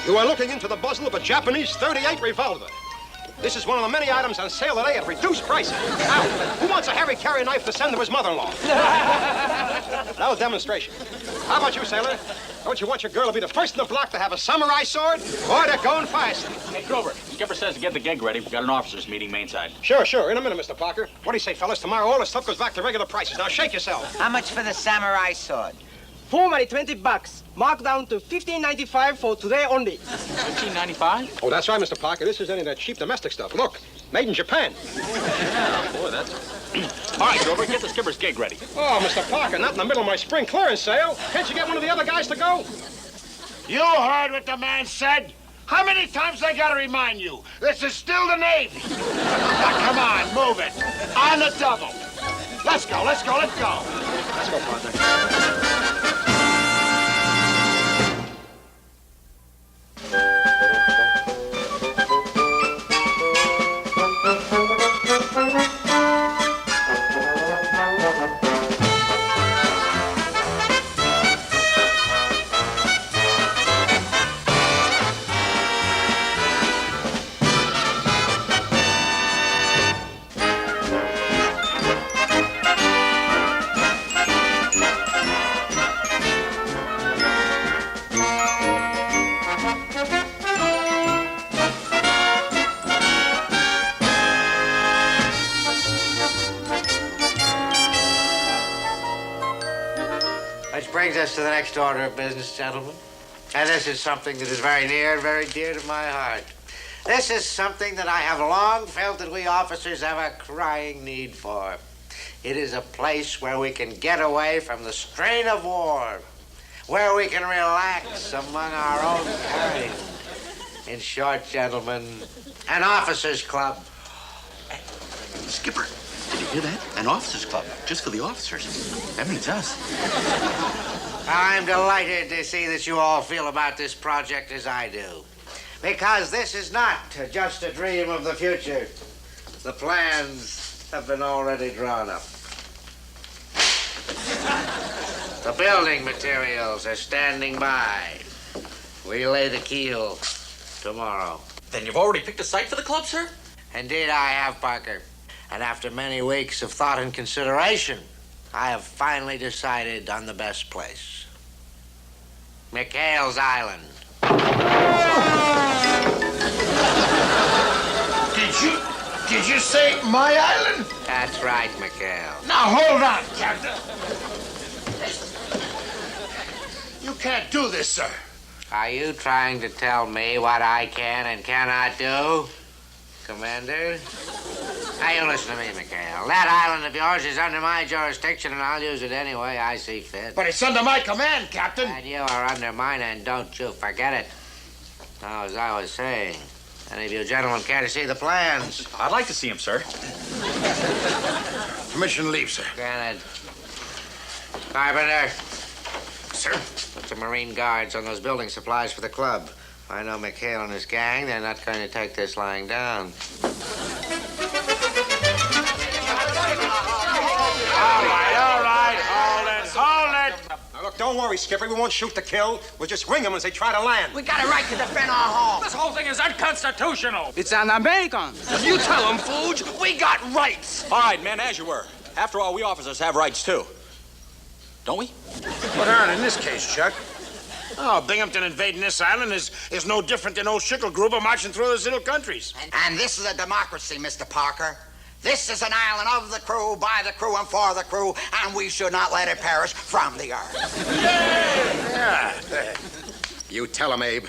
You are looking into the muzzle of a Japanese .38 revolver. This is one of the many items on sale today at reduced prices. Now, who wants a Harry Carry knife to send to his mother-in-law? Now a demonstration. How about you, sailor? Don't you want your girl to be the first in the block to have a samurai sword? Boy, they're going fast. Hey, Grover, Skipper says to get the gig ready. We've got an officers' meeting mainside. Sure. In a minute, Mr. Parker. What do you say, fellas? Tomorrow all the stuff goes back to regular prices. Now shake yourself. How much for the samurai sword? Formerly $20, marked down to $15.95 for today only. $15.95? Oh, that's right, Mr. Parker. This is any of that cheap domestic stuff. Look, made in Japan. Yeah, boy, that's... All right, Grover, get the skipper's gig ready. Oh, Mr. Parker, not in the middle of my spring clearance sale. Can't you get one of the other guys to go? You heard what the man said. How many times I gotta remind you? This is still the Navy. Now, come on, move it. On the double. Let's go. Let's go, partner. Which brings us to the next order of business, gentlemen. And this is something that is very near and very dear to my heart. This is something that I have long felt that we officers have a crying need for. It is a place where we can get away from the strain of war, where we can relax among our own kind. In short, gentlemen, an officers' club. Skipper, did you hear that? An officers' club, just for the officers. That means us. I'm delighted to see that you all feel about this project as I do. Because this is not just a dream of the future. The plans have been already drawn up. The building materials are standing by. We lay the keel tomorrow. Then you've already picked a site for the club, sir? Indeed, I have, Parker. And after many weeks of thought and consideration, I have finally decided on the best place. Mchale's Island. Did you say my island? That's right, Mchale. Now, hold on, Captain. You can't do this, sir. Are you trying to tell me what I can and cannot do, Commander? Now, you listen to me, Mchale. That island of yours is under my jurisdiction, and I'll use it any way I see fit. But it's under my command, Captain. And you are under mine, and don't you forget it. Now, as I was saying, any of you gentlemen care to see the plans? I'd like to see him, sir. Permission to leave, sir. Granted. Carpenter, Sir? put some Marine guards on those building supplies for the club. I know Mchale and his gang. They're not going to take this lying down. All right. Hold it. Now, look, don't worry, Skipper. We won't shoot to kill. We'll just wing them as they try to land. We got a right to defend our home. This whole thing is unconstitutional. It's an American. You tell them, Fooge. We got rights. All right, men, as you were. After all, we officers have rights, too. Don't we? What aren't in this case, Chuck? Oh, Binghamton invading this island is no different than old Schicklgruber marching through those little countries. And this is a democracy, Mr. Parker. This is an island of the crew, by the crew, and for the crew, and we should not let it perish from the earth. Yeah. You tell him, Abe.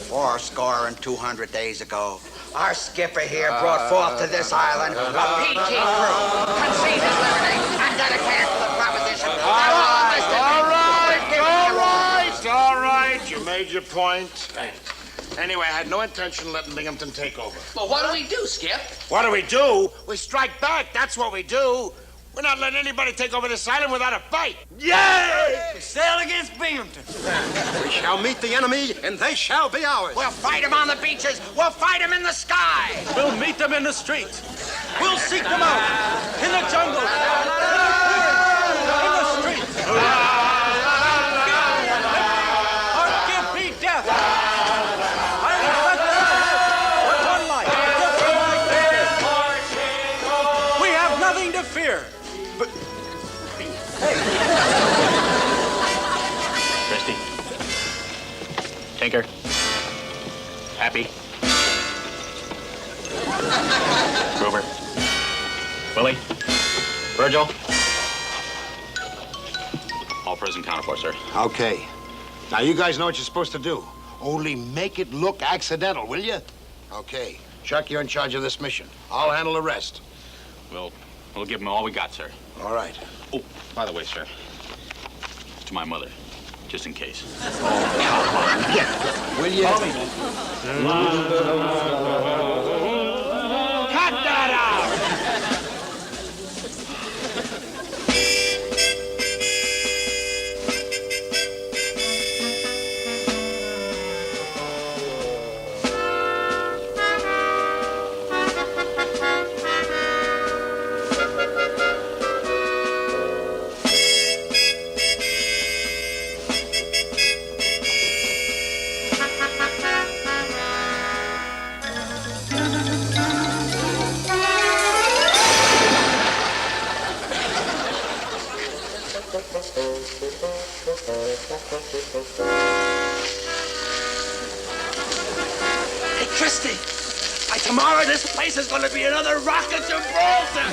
200 days ago, our skipper here brought forth to this island a PG crew, concede his liberty, and dedicated to the proposition. All right. You made your point. Anyway, I had no intention of letting Binghamton take over. Well, what do we do, Skip? What do? We strike back. That's what we do. We're not letting anybody take over this island without a fight. Yay! Sail against Binghamton. We shall meet the enemy, and they shall be ours. We'll fight him on the beaches. We'll fight him in the sky. We'll meet them in the streets. We'll seek them out in the jungle, in the streets. Our Tinker. Happy. Grover. Willie. Virgil. All present counted for, sir. Okay. Now, you guys know what you're supposed to do. Only make it look accidental, will you? Okay. Chuck, you're in charge of this mission. I'll handle the rest. We'll give them all we got, sir. All right. Oh, by the way, sir, to my mother, just in case. Will you? Cut that out! Hey, Christy, by tomorrow this place is going to be another rocket Gibraltar.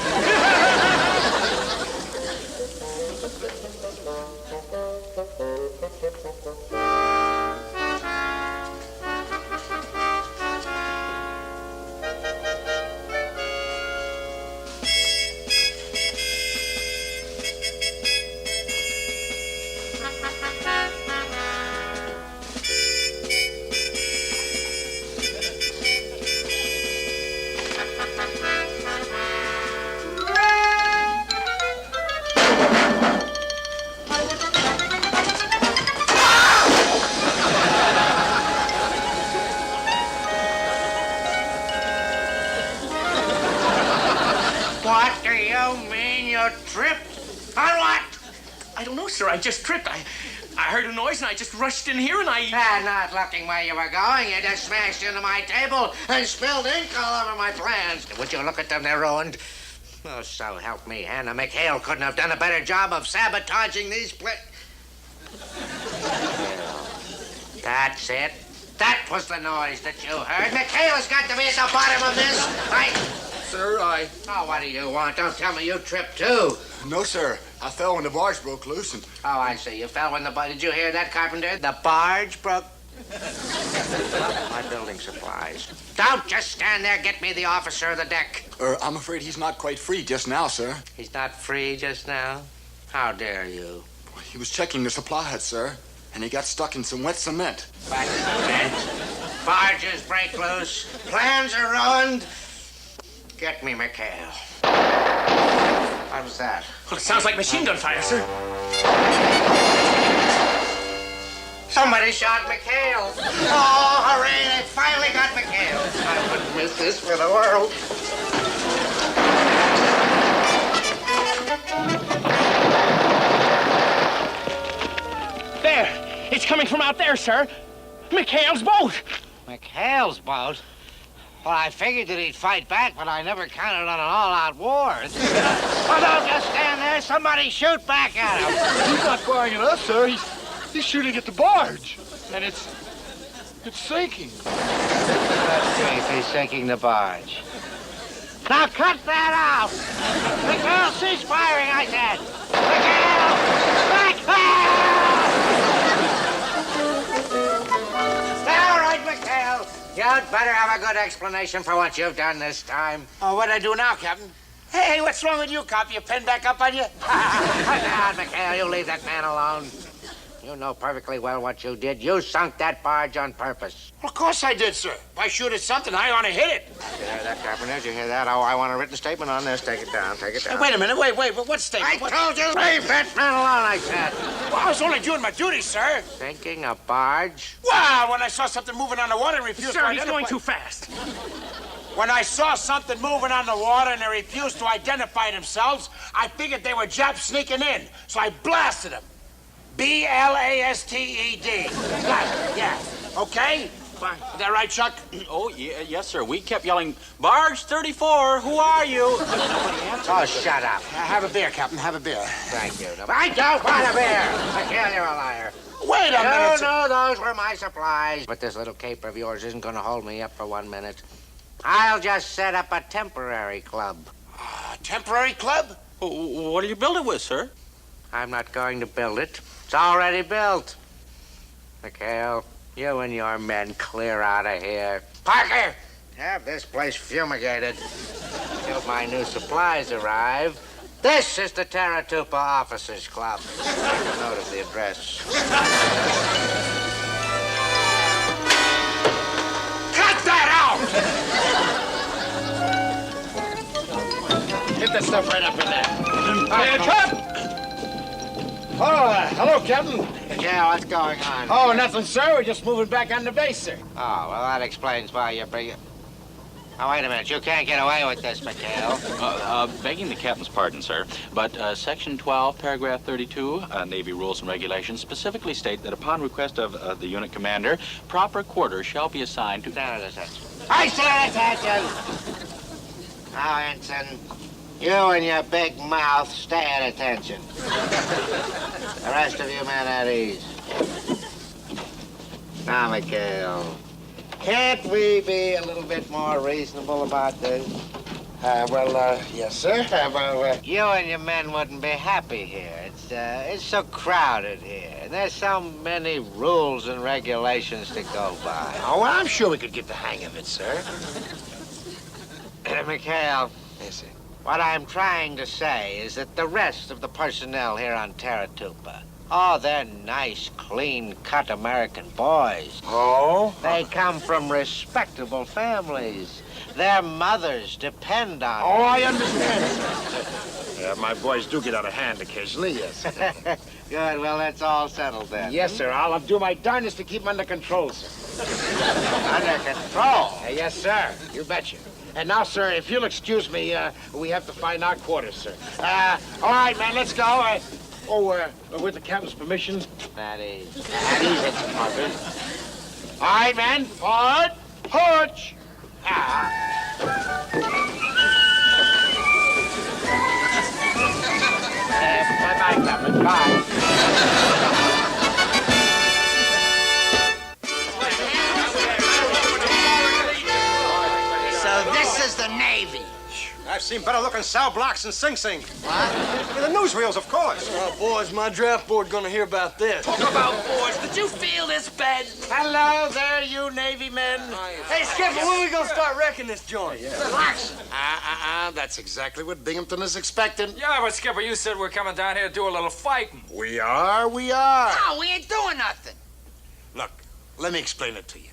What do you mean you tripped? On what? I don't know, sir. I just tripped. I heard a noise and I just rushed in here and Not looking where you were going. You just smashed into my table and spilled ink all over my plans. Would you look at them? They're ruined. Oh, so help me, Hannah. Mchale couldn't have done a better job of sabotaging these That's it. That was the noise that you heard. Mchale's got to be at the bottom of this. Sir, Oh, what do you want? Don't tell me you tripped, too. No, sir. I fell when the barge broke loose and... Oh, I see. You fell when the barge... Did you hear that, Carpenter? The barge broke... My building supplies. Don't just stand there. Get me the officer of the deck. I'm afraid he's not quite free just now, sir. He's not free just now? How dare you? He was checking the supply hut, sir, and he got stuck in some wet cement. Wet cement? Barges break loose. Plans are ruined. Get me Mchale. What was that? Well, it sounds like machine gun fire, sir. Somebody shot Mchale. Oh, hooray, they finally got Mchale. I wouldn't miss this for the world. There! It's coming from out there, sir. Mchale's boat. Mchale's boat? Well, I figured that he'd fight back, but I never counted on an all-out war. Well, don't just stand there. Somebody shoot back at him. He's not firing at us, sir. He's shooting at the barge. And it's sinking. He's sinking the barge. Now cut that out! Mchale, cease firing, I said! Mchale! All right, Mchale. You'd better have a good explanation for what you've done this time. Oh, what'd I do now, Captain? Hey, what's wrong with you, cop? You pinned back up on you? Cut down, Mchale. You leave that man alone. You know perfectly well what you did. You sunk that barge on purpose. Well, of course I did, sir. If I shoot at something, I ought to hit it. Did you hear that, Carpenter? Did you hear that? Oh, I want a written statement on this. Take it down. Take it down. Hey, wait a minute. Wait. What statement? I told you, leave that man alone, I said. Well, I was only doing my duty, sir. Sinking a barge? Well, when I saw something moving on the water and refused to Sir, he's identify... going too fast. When I saw something moving on the water and they refused to identify themselves, I figured they were Japs sneaking in, so I blasted them. B-L-A-S-T-E-D. Yeah. Okay? Fine. Is that right, Chuck? Oh, yeah, yes, sir. We kept yelling, Barge 34, who are you? But nobody answered. Oh, shut up. Have a beer, Captain. Have a beer. Thank you. I don't want a beer. Mchale, you're a liar. Wait a minute. No, those were my supplies. But this little caper of yours isn't going to hold me up for 1 minute. I'll just set up a temporary club. A temporary club? What do you build it with, sir? I'm not going to build it. It's already built. Mikhail, you and your men clear out of here. Parker, have this place fumigated till my new supplies arrive. This is the Taratupa Officers Club. Make a note of the address. Cut that out! Get that stuff right up in there. Cut! Oh, hello, Captain. Yeah, what's going on? Oh, nothing, sir. We're just moving back on the base, sir. Oh, well, that explains why you're bringing... Oh, wait a minute. You can't get away with this, Mikhail. Begging the captain's pardon, sir, but Section 12, Paragraph 32, Navy Rules and Regulations specifically state that upon request of the unit commander, proper quarters shall be assigned to... Stand at attention. I stand at attention! Now, Ensign, you and your big mouth stay at attention. The rest of you men at ease. Now, Mikhail, can't we be a little bit more reasonable about this? Yes, sir. You and your men wouldn't be happy here. It's so crowded here. And there's so many rules and regulations to go by. Oh, well, I'm sure we could get the hang of it, sir. Mikhail, Yes, sir. what I'm trying to say is that the rest of the personnel here on Taratupa, oh, they're nice, clean-cut American boys. Oh? They come from respectable families. Their mothers depend on Oh, I understand, sir. Yeah, my boys do get out of hand occasionally, yes. Good, well, that's all settled then. Yes, sir. I'll do my darndest to keep them under control, sir. Under control? Yes, sir. You betcha. And now, sir, if you'll excuse me, we have to find our quarters, sir. All right, man, let's go. With the captain's permission. That is. It's covered. All right, man. Forward. Porch. Bye-bye, Captain. Bye. So this is the Navy. I've seen better-looking Sal Blocks and Sing Sing. What? In the newsreels, of course. Oh, boys, my draft board gonna hear about this. Talk about boys. Did you feel this bed? Hello there, you Navy men. Hey, Skipper, when we gonna start wrecking this joint? Relax. That's exactly what Binghamton is expecting. Yeah, but Skipper, you said we're coming down here to do a little fighting. We are. No, we ain't doing nothing. Look, let me explain it to you.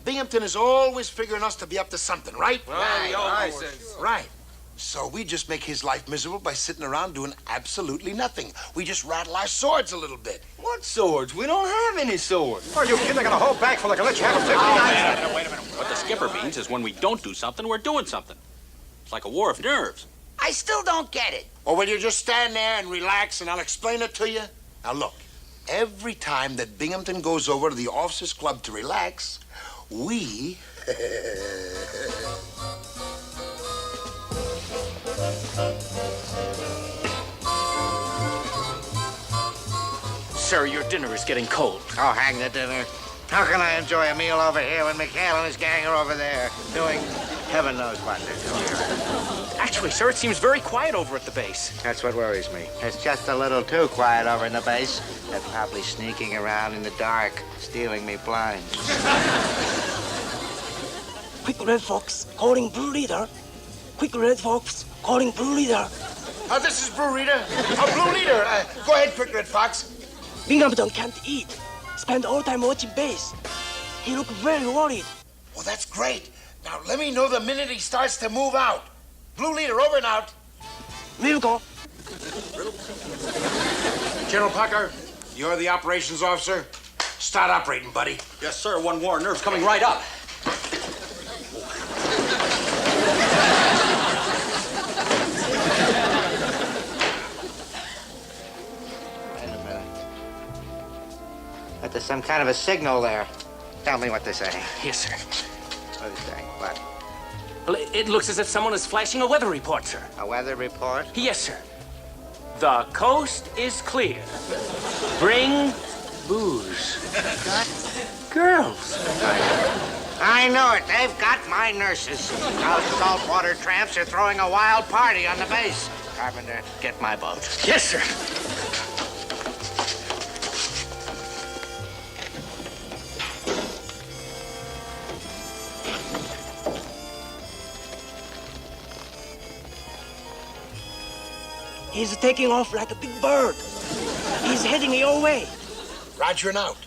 Binghamton is always figuring us to be up to something, right? Right. So we just make his life miserable by sitting around doing absolutely nothing. We just rattle our swords a little bit. What swords? We don't have any swords. Are you kidding? I got a whole bag full. I can let you have a 50. Wait a minute. What the skipper means is when we don't do something, we're doing something. It's like a war of nerves. I still don't get it. Or will you just stand there and relax and I'll explain it to you? Now look, every time that Binghamton goes over to the officers' club to relax, we... Sir, your dinner is getting cold. Oh, hang the dinner. How can I enjoy a meal over here when Mikhail and his gang are over there doing heaven knows what they're doing? Actually, sir, it seems very quiet over at the base. That's what worries me. It's just a little too quiet over in the base. They're probably sneaking around in the dark, stealing me blind. Quick, Red Fox, calling Blue Leader. Quick, Red Fox, calling Blue Leader. this is Blue Leader. Blue Leader. Go ahead, Quick Red Fox. Binghamton can't eat. Spend all time watching base. He look very worried. Well, that's great. Now, let me know the minute he starts to move out. Blue Leader, over and out. We'll go. General Parker, you're the operations officer. Start operating, buddy. Yes, sir. One war nerve coming right up. Wait a minute. But there's some kind of a signal there. Tell me what they're saying. Yes, sir. What are they saying? What? Well, it looks as if someone is flashing a weather report, sir. A weather report? Yes, sir. The coast is clear. Bring Booze. Got girls. I know it. They've got my nurses. Those saltwater tramps are throwing a wild party on the base. Carpenter, get my boat. Yes, sir. He's taking off like a big bird. He's heading your way. Roger and out.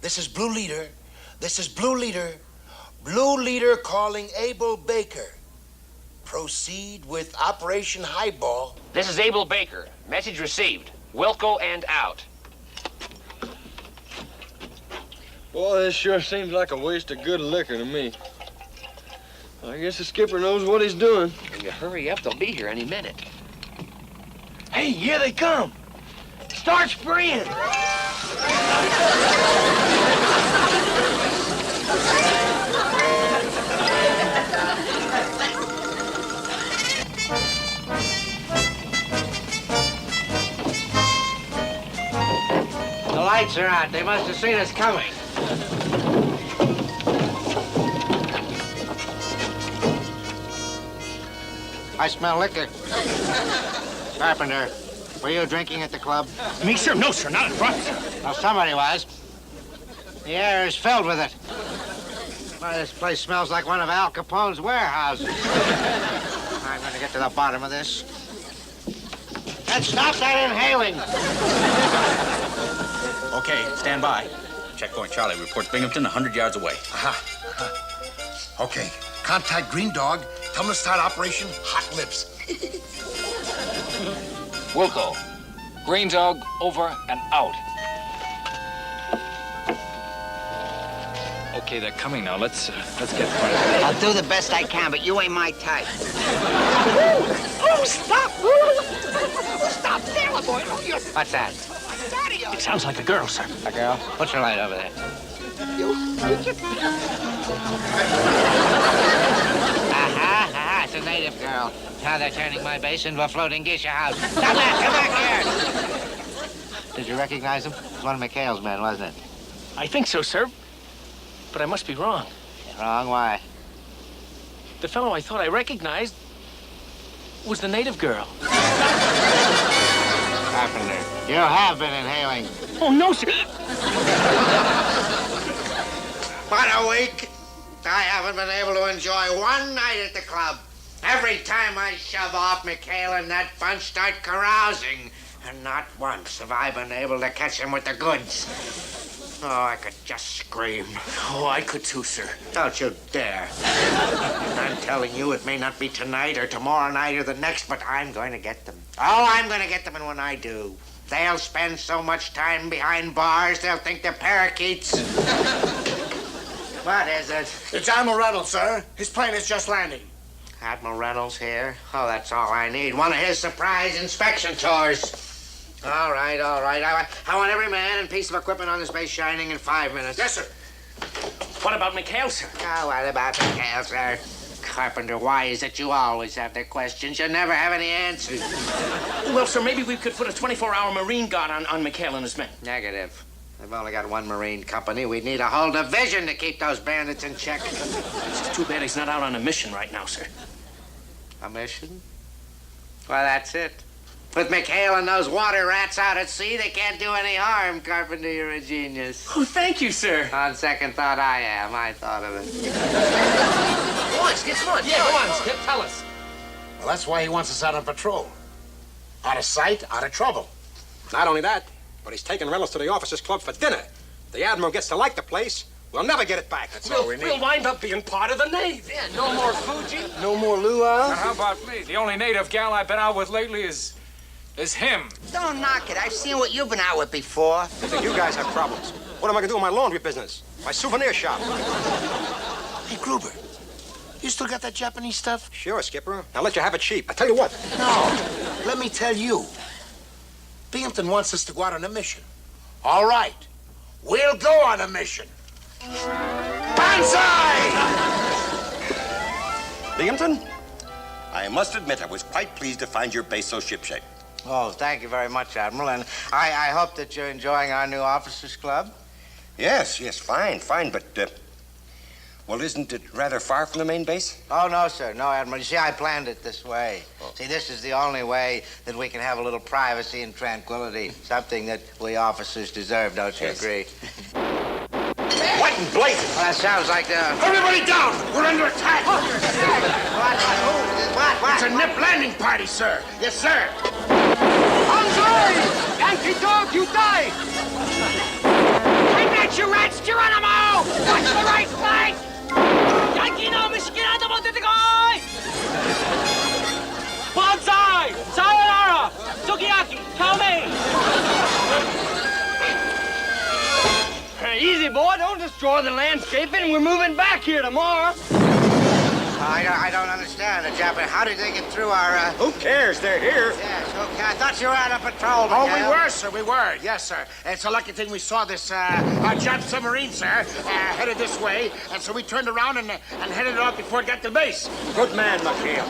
This is Blue Leader. This is Blue Leader. Blue Leader calling Abel Baker. Proceed with Operation Highball. This is Abel Baker. Message received. Wilco and out. Boy, this sure seems like a waste of good liquor to me. I guess the skipper knows what he's doing. If you hurry up, they'll be here any minute. Hey, here they come. Start spraying. The lights are out. They must have seen us coming. I smell liquor. Carpenter, were you drinking at the club? Me, sir? No, sir. Not in front, sir. Well, somebody was. The air is filled with it. Why, this place smells like one of Al Capone's warehouses. I'm going to get to the bottom of this. And stop that inhaling. Okay, stand by. Checkpoint Charlie reports Binghamton 100 yards away. Okay, contact Green Dog. Tell him to start Operation Hot Lips. Wilco. Green Dog, over and out. Okay, they're coming now. Let's get started. I'll do the best I can, but you ain't my type. Oh, stop! Stop there, boy. Oh, you're... What's that? It sounds like a girl, sir. A girl? Put your light over there. Aha, it's a native girl. Now they're turning my base into a floating geisha house. Stop that! Come back here! Did you recognize him? It was one of Mchale's men, wasn't it? I think so, sir. But I must be wrong. Wrong, why? The fellow I thought I recognized was the native girl. Carpenter, you have been inhaling. Oh, no, sir. What a week! I haven't been able to enjoy one night at the club. Every time I shove off, Mchale and that bunch start carousing. And not once have I been able to catch them with the goods. Oh, I could just scream. Oh, I could too, sir. Don't you dare. I'm telling you, it may not be tonight or tomorrow night or the next, but I'm going to get them. Oh, I'm going to get them, and when I do, they'll spend so much time behind bars, they'll think they're parakeets. What is it? It's Admiral Reynolds, sir. His plane is just landing. Admiral Reynolds here? Oh, that's all I need. One of his surprise inspection tours. All right. I want every man and piece of equipment on this base shining in 5 minutes. Yes, sir. What about Mchale, sir? Oh, what about Mchale, sir? Carpenter, why is it you always have the questions? You never have any answers. Well, sir, maybe we could put a 24-hour Marine guard on Mchale and his men. Negative. We've only got one Marine company. We'd need a whole division to keep those bandits in check. It's just too bad he's not out on a mission right now, sir. A mission? Well, that's it. With Mchale and those water rats out at sea, they can't do any harm. Carpenter, you're a genius. Oh, thank you, sir. On second thought, I am. I thought of it. Come on, Skip, come on. Yeah, go on, Skip, tell us. Well, that's why he wants us out on patrol. Out of sight, out of trouble. Not only that, but he's taking Reynolds to the officers' club for dinner. If the Admiral gets to like the place, we'll never get it back. That's all we need. We'll wind up being part of the Navy. Yeah, no more Fuji, no more luau. Now, how about me? The only native gal I've been out with lately is him. Don't knock it. I've seen what you've been out with before. I think you guys have problems. What am I going to do with my laundry business? My souvenir shop? Hey, Gruber, you still got that Japanese stuff? Sure, Skipper. I'll let you have it cheap. I tell you what. No, let me tell you. Binghamton wants us to go out on a mission. All right, we'll go on a mission. Banzai! Binghamton, I must admit I was quite pleased to find your base so shipshape. Oh, thank you very much, Admiral. And I hope that you're enjoying our new officers' club. Yes, fine, but, well, isn't it rather far from the main base? Oh, no, sir. No, Admiral. You see, I planned it this way. Oh. See, this is the only way that we can have a little privacy and tranquility. Something that we officers deserve, don't you agree? What in blazes? Well, that sounds like Everybody down! We're under attack! What? It's a nip landing party, sir. Yes, sir. Banzai! Yankee dog, you die! I'm not you rats, Geronimo! Watch the right flank! Yankee no Michigan Banzai! Sayonara! Sukiyaki! Kame! Easy, boy. Don't destroy the landscaping. We're moving back here tomorrow. I don't understand the Japanese. How did they get through our, Who cares? They're here. Yes, okay. I thought you were on a patrol, Oh, Mchale. we were, sir. We were. Yes, sir. It's a lucky thing we saw this, Jap submarine, sir, headed this way. And so we turned around and headed it off before it got to base. Good man, Mchale.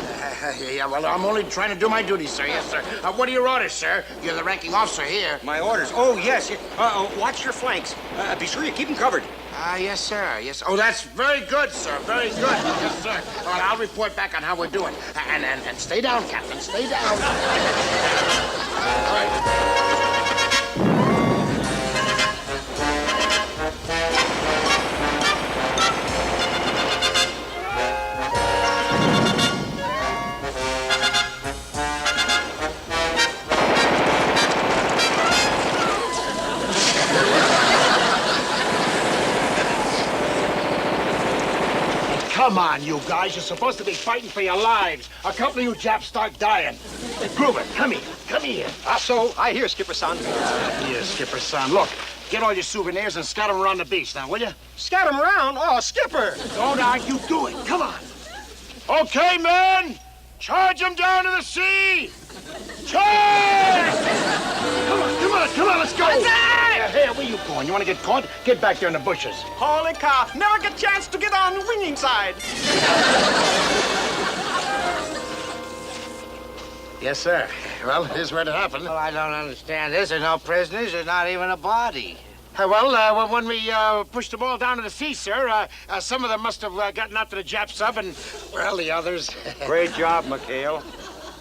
Yeah, well, I'm only trying to do my duty, sir. Yes, sir. What are your orders, sir? You're the ranking officer here. My orders. Oh, yes. Watch your flanks. Be sure you keep them covered. Yes, sir. Yes. Oh, that's very good, sir. Very good. Yes, sir. Well, I'll report back on how we're doing. And stay down, Captain. Stay down. All right. Come on, you guys. You're supposed to be fighting for your lives. A couple of you Japs start dying. Gruber, come here. Come here. So, I hear, Skipper-san. Here, Skipper-son. Look, get all your souvenirs and scatter them around the beach now, will you? Scatter them around? Oh, Skipper! Don't argue. Do it. Come on. Okay, men. Charge them down to the sea. Charge! Come on, let's go. Hey, where you going? You want to get caught? Get back there in the bushes. Holy cow! Never get a chance to get on the winning side. Yes, sir. Well, here's where it happened. Well, I don't understand this. There's no prisoners. There's not even a body. When we pushed them all down to the sea, sir, some of them must have gotten out to the Jap sub, and, well, the others... Great job, Mchale.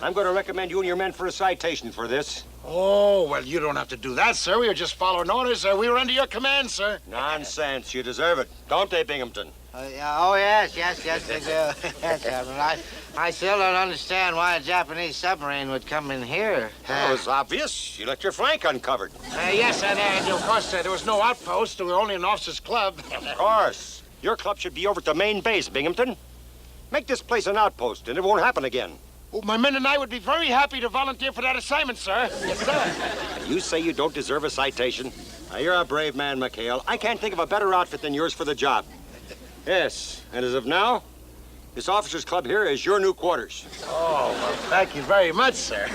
I'm going to recommend you and your men for a citation for this. Oh, well, you don't have to do that, sir. We were just following orders. We were under your command, sir. Nonsense. You deserve it. Don't they, Binghamton? Yes, they do. Yes, Admiral. I still don't understand why a Japanese submarine would come in here. Well, it was obvious. You left your flank uncovered. Yes, and of course, there was no outpost. We were only an officers' club. Of course. Your club should be over at the main base, Binghamton. Make this place an outpost, and it won't happen again. Oh, my men and I would be very happy to volunteer for that assignment, sir. Yes, sir. And you say you don't deserve a citation? Now, you're a brave man, Mchale. I can't think of a better outfit than yours for the job. Yes, and as of now, this officers' club here is your new quarters. Oh, well, thank you very much, sir.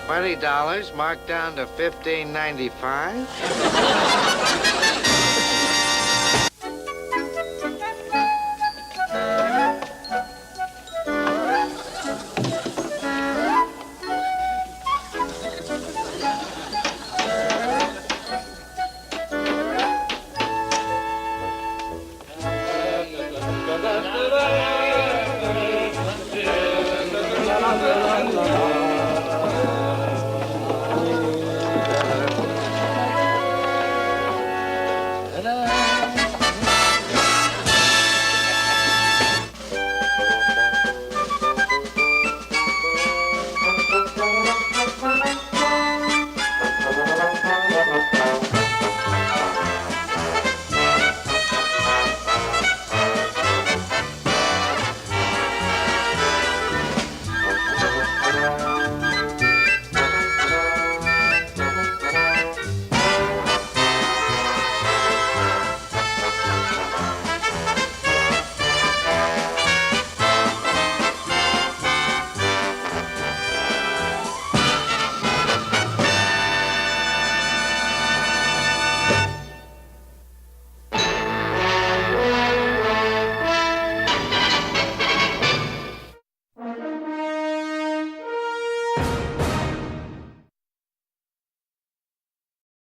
$20 marked down to $15.95. La